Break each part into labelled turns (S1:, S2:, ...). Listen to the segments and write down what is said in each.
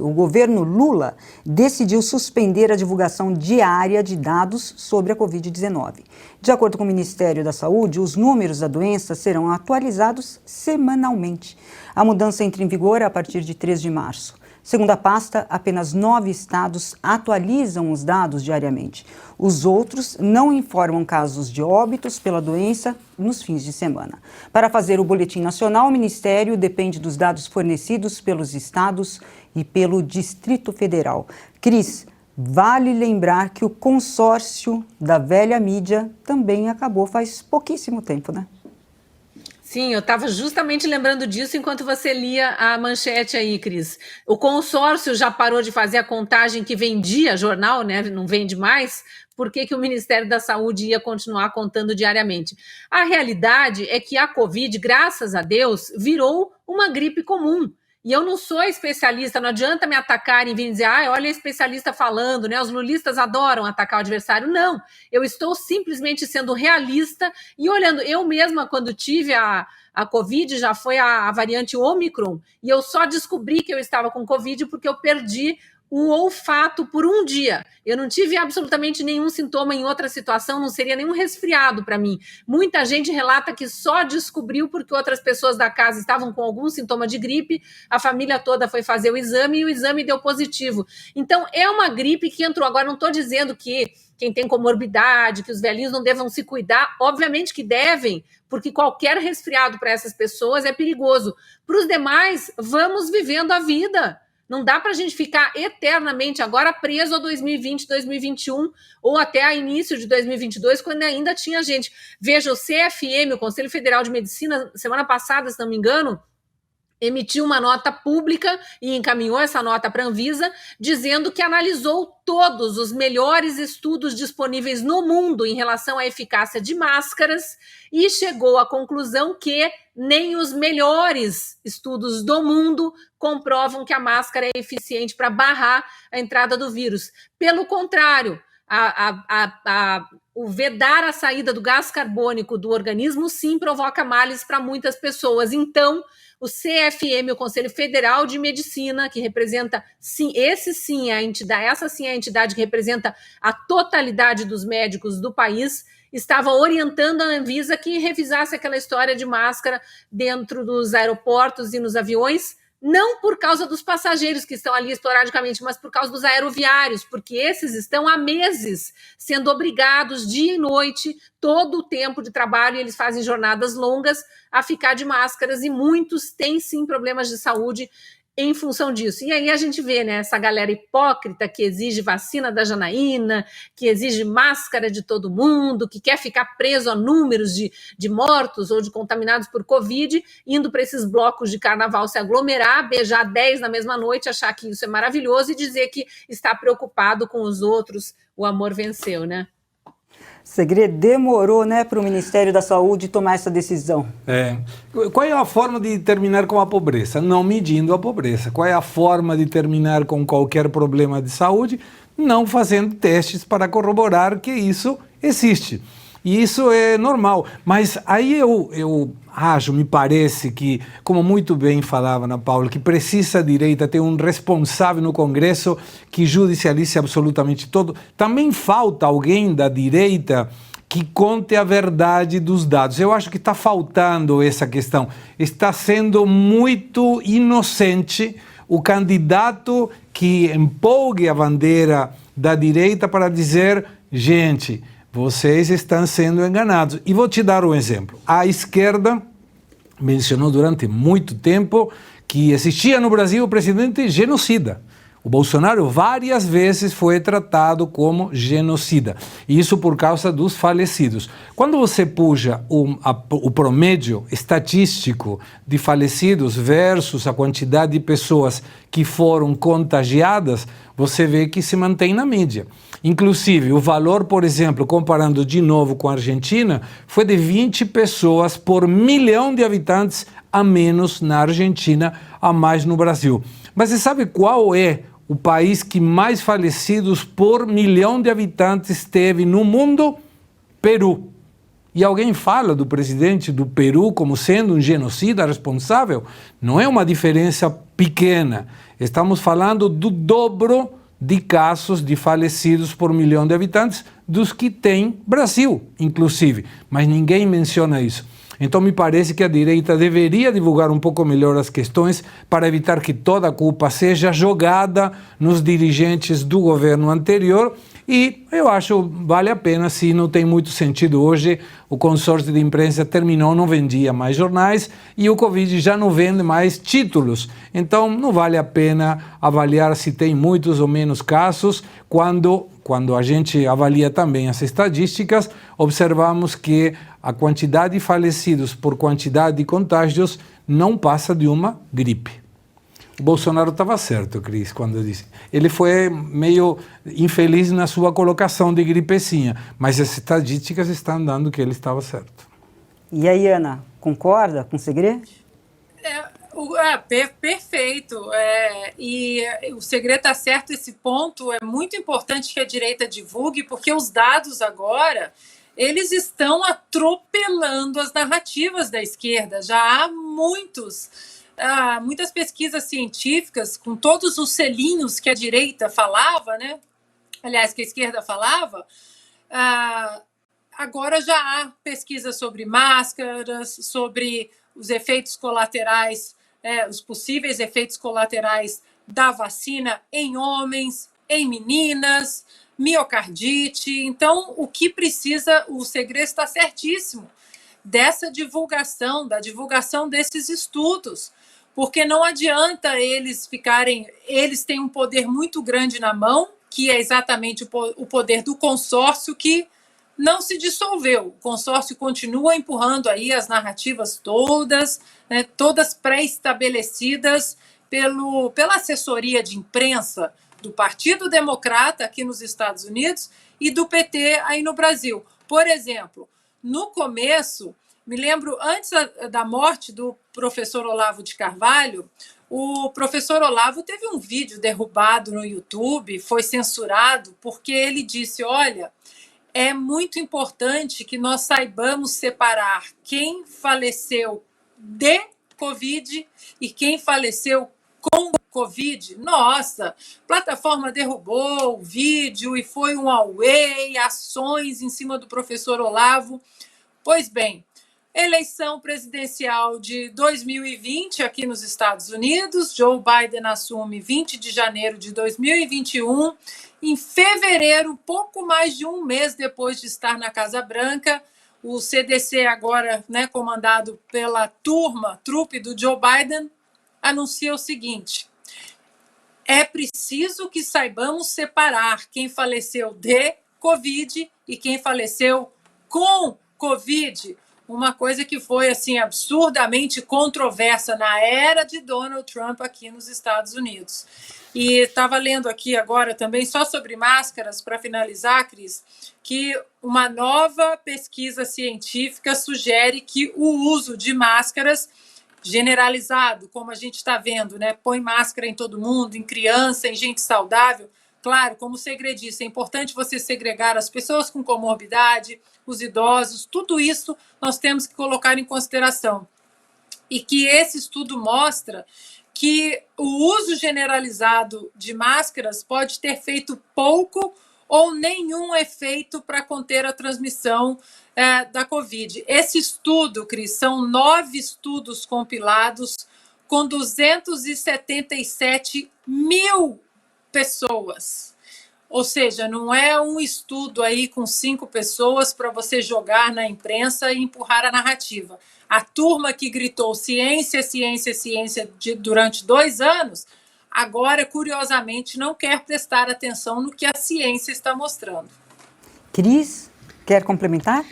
S1: o governo Lula decidiu suspender a divulgação diária de dados sobre a Covid-19. De acordo com o Ministério da Saúde, os números da doença serão atualizados semanalmente. A mudança entra em vigor a partir de 3 de março. Segundo a pasta, apenas 9 estados atualizam os dados diariamente. Os outros não informam casos de óbitos pela doença nos fins de semana. Para fazer o boletim nacional, o Ministério depende dos dados fornecidos pelos estados e pelo Distrito Federal. Cris, vale lembrar que o consórcio da velha mídia também acabou faz pouquíssimo tempo, né?
S2: Sim, eu estava justamente lembrando disso enquanto você lia a manchete aí, Cris. O consórcio já parou de fazer a contagem que vendia jornal, né? Não vende mais. Por que o Ministério da Saúde ia continuar contando diariamente? A realidade é que a Covid, graças a Deus, virou uma gripe comum. E eu não sou especialista, não adianta me atacarem e vir dizer, olha a especialista falando, né? Os lulistas adoram atacar o adversário. Não, eu estou simplesmente sendo realista e olhando. Eu mesma, quando tive a Covid, já foi a variante Ômicron, e eu só descobri que eu estava com Covid porque eu perdi o olfato por um dia. Eu não tive absolutamente nenhum sintoma em outra situação, não seria nenhum resfriado para mim. Muita gente relata que só descobriu porque outras pessoas da casa estavam com algum sintoma de gripe, a família toda foi fazer o exame e o exame deu positivo. Então, é uma gripe que entrou. Agora, não estou dizendo que quem tem comorbidade, que os velhinhos não devam se cuidar, obviamente que devem, porque qualquer resfriado para essas pessoas é perigoso. Para os demais, vamos vivendo a vida. Não dá para a gente ficar eternamente agora preso a 2020, 2021 ou até a início de 2022, quando ainda tinha gente. Veja, o CFM, o Conselho Federal de Medicina, semana passada, se não me engano, emitiu uma nota pública e encaminhou essa nota para a Anvisa, dizendo que analisou todos os melhores estudos disponíveis no mundo em relação à eficácia de máscaras e chegou à conclusão que nem os melhores estudos do mundo comprovam que a máscara é eficiente para barrar a entrada do vírus. Pelo contrário, o vedar a saída do gás carbônico do organismo sim provoca males para muitas pessoas. Então, o CFM, o Conselho Federal de Medicina, que representa, sim, essa sim é a entidade que representa a totalidade dos médicos do país, estava orientando a Anvisa que revisasse aquela história de máscara dentro dos aeroportos e nos aviões, não por causa dos passageiros que estão ali esporadicamente, mas por causa dos aeroviários, porque esses estão há meses sendo obrigados dia e noite, todo o tempo de trabalho, e eles fazem jornadas longas, a ficar de máscaras, e muitos têm sim problemas de saúde em função disso. E aí a gente vê, né, essa galera hipócrita que exige vacina da Janaína, que exige máscara de todo mundo, que quer ficar preso a números de mortos ou de contaminados por Covid, indo para esses blocos de carnaval se aglomerar, beijar 10 na mesma noite, achar que isso é maravilhoso e dizer que está preocupado com os outros, o amor venceu, né?
S1: Segredo, demorou, né, para o Ministério da Saúde tomar essa decisão.
S3: Qual é a forma de terminar com a pobreza? Não medindo a pobreza. Qual é a forma de terminar com qualquer problema de saúde? Não fazendo testes para corroborar que isso existe. E isso é normal. Mas aí eu acho, me parece que, como muito bem falava Ana Paula, que precisa a direita ter um responsável no Congresso que judicialize absolutamente todo. Também falta alguém da direita que conte a verdade dos dados. Eu acho que está faltando essa questão. Está sendo muito inocente o candidato que empolgue a bandeira da direita para dizer, gente, vocês estão sendo enganados. E vou te dar um exemplo. A esquerda mencionou durante muito tempo que existia no Brasil o presidente genocida. O Bolsonaro várias vezes foi tratado como genocida. E isso por causa dos falecidos. Quando você puxa o promédio estatístico de falecidos versus a quantidade de pessoas que foram contagiadas, você vê que se mantém na mídia. Inclusive, o valor, por exemplo, comparando de novo com a Argentina, foi de 20 pessoas por milhão de habitantes a menos na Argentina, a mais no Brasil. Mas você sabe qual é o país que mais falecidos por milhão de habitantes teve no mundo? Peru. E alguém fala do presidente do Peru como sendo um genocida responsável? Não é uma diferença pequena. Estamos falando do dobro de casos de falecidos por milhão de habitantes dos que tem Brasil, inclusive. Mas ninguém menciona isso. Então, me parece que a direita deveria divulgar um pouco melhor as questões para evitar que toda a culpa seja jogada nos dirigentes do governo anterior. E eu acho que vale a pena, sim, não tem muito sentido hoje. O consórcio de imprensa terminou, não vendia mais jornais e o Covid já não vende mais títulos. Então, não vale a pena avaliar se tem muitos ou menos casos. Quando a gente avalia também as estatísticas, observamos que a quantidade de falecidos por quantidade de contágios não passa de uma gripe. O Bolsonaro estava certo, Cris, quando disse. Ele foi meio infeliz na sua colocação de gripecinha, mas as estatísticas estão dando que ele estava certo.
S1: E aí, Ana, concorda com o Segredo?
S4: Perfeito. E o Segredo está certo, esse ponto é muito importante que a direita divulgue, porque os dados agora, eles estão atropelando as narrativas da esquerda. Já há muitas pesquisas científicas com todos os selinhos que a direita falava, né? Aliás, que a esquerda falava, agora já há pesquisas sobre máscaras, sobre os efeitos colaterais, os possíveis efeitos colaterais da vacina em homens, em meninas, miocardite. Então, o que precisa, o Segredo está certíssimo, dessa divulgação, da divulgação desses estudos, porque não adianta eles têm um poder muito grande na mão, que é exatamente o poder do consórcio que não se dissolveu. O consórcio continua empurrando aí as narrativas todas, né, todas pré-estabelecidas pela assessoria de imprensa do Partido Democrata aqui nos Estados Unidos e do PT aí no Brasil. Por exemplo, no começo, me lembro, antes da morte do professor Olavo de Carvalho, o professor Olavo teve um vídeo derrubado no YouTube, foi censurado, porque ele disse, olha, é muito importante que nós saibamos separar quem faleceu de Covid e quem faleceu com Covid. Nossa, a plataforma derrubou o vídeo e foi um auê, ações em cima do professor Olavo. Pois bem, eleição presidencial de 2020 aqui nos Estados Unidos, Joe Biden assume 20 de janeiro de 2021. Em fevereiro, pouco mais de um mês depois de estar na Casa Branca, o CDC, agora, né, comandado pela trupe do Joe Biden, anuncia o seguinte: é preciso que saibamos separar quem faleceu de Covid e quem faleceu com Covid. Uma coisa que foi assim absurdamente controversa na era de Donald Trump aqui nos Estados Unidos. E estava lendo aqui agora também, só sobre máscaras, para finalizar, Cris, que uma nova pesquisa científica sugere que o uso de máscaras generalizado, como a gente está vendo, né? Põe máscara em todo mundo, em criança, em gente saudável. Claro, como segredista, é importante você segregar as pessoas com comorbidade, os idosos, tudo isso nós temos que colocar em consideração. E que esse estudo mostra que o uso generalizado de máscaras pode ter feito pouco ou nenhum efeito para conter a transmissão da Covid. Esse estudo, Cris, são 9 estudos compilados com 277 mil pessoas. Ou seja, não é um estudo aí com 5 pessoas para você jogar na imprensa e empurrar a narrativa. A turma que gritou ciência, ciência, ciência durante 2 anos, agora, curiosamente, não quer prestar atenção no que a ciência está mostrando.
S1: Cris, quer complementar?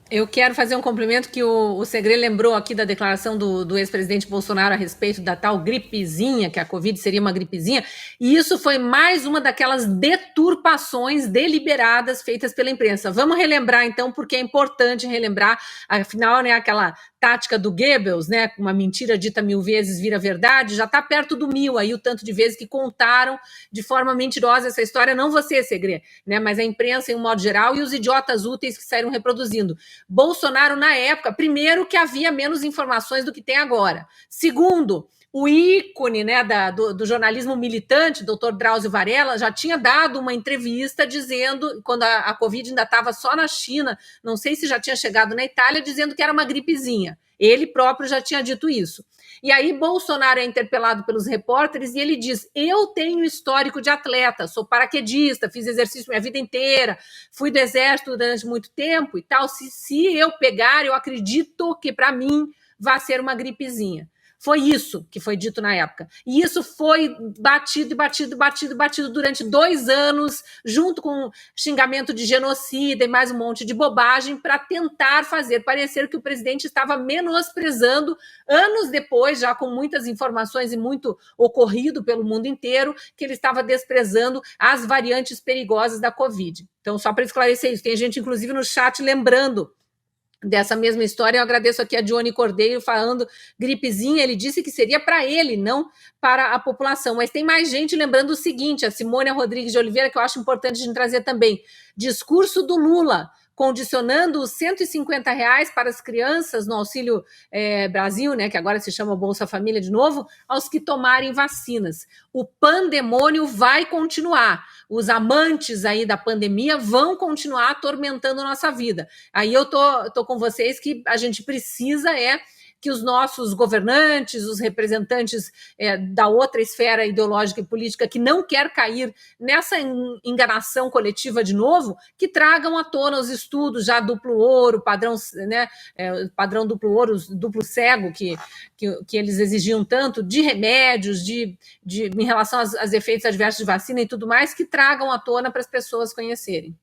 S2: Eu quero fazer um complemento que o Segredo lembrou aqui da declaração do ex-presidente Bolsonaro a respeito da tal gripezinha, que a Covid seria uma gripezinha, e isso foi mais uma daquelas deturpações deliberadas feitas pela imprensa. Vamos relembrar, então, porque é importante relembrar, afinal, né, aquela tática do Goebbels, né, uma mentira dita 1000 vezes vira verdade, já está perto do 1000 aí, o tanto de vezes que contaram de forma mentirosa essa história, não você, Segredo, né, mas a imprensa em um modo geral e os idiotas úteis que saíram reproduzindo. Bolsonaro, na época, primeiro, que havia menos informações do que tem agora. Segundo, o ícone, né, do jornalismo militante, doutor Drauzio Varela, já tinha dado uma entrevista dizendo, quando a Covid ainda estava só na China, não sei se já tinha chegado na Itália, dizendo que era uma gripezinha. Ele próprio já tinha dito isso. E aí Bolsonaro é interpelado pelos repórteres e ele diz: eu tenho histórico de atleta, sou paraquedista, fiz exercício minha vida inteira, fui do exército durante muito tempo e tal. Se eu pegar, eu acredito que para mim vai ser uma gripezinha. Foi isso que foi dito na época. E isso foi batido durante 2 anos, junto com xingamento de genocida e mais um monte de bobagem, para tentar fazer parecer que o presidente estava menosprezando, anos depois, já com muitas informações e muito ocorrido pelo mundo inteiro, que ele estava desprezando as variantes perigosas da Covid. Então, só para esclarecer isso, tem gente, inclusive, no chat lembrando dessa mesma história. Eu agradeço aqui a Johnny Cordeiro falando gripezinha, ele disse que seria para ele, não para a população, mas tem mais gente lembrando o seguinte, a Simônia Rodrigues de Oliveira, que eu acho importante a gente trazer também, discurso do Lula, condicionando os R$150 para as crianças no Auxílio Brasil, né, que agora se chama Bolsa Família de novo, aos que tomarem vacinas. O pandemônio vai continuar. Os amantes aí da pandemia vão continuar atormentando nossa vida. Aí eu tô com vocês que a gente precisa que os nossos governantes, os representantes da outra esfera ideológica e política que não quer cair nessa enganação coletiva de novo, que tragam à tona os estudos já duplo ouro, padrão, né, padrão duplo ouro, duplo cego, que eles exigiam tanto, de remédios, em relação aos efeitos adversos de vacina e tudo mais, que tragam à tona para as pessoas conhecerem.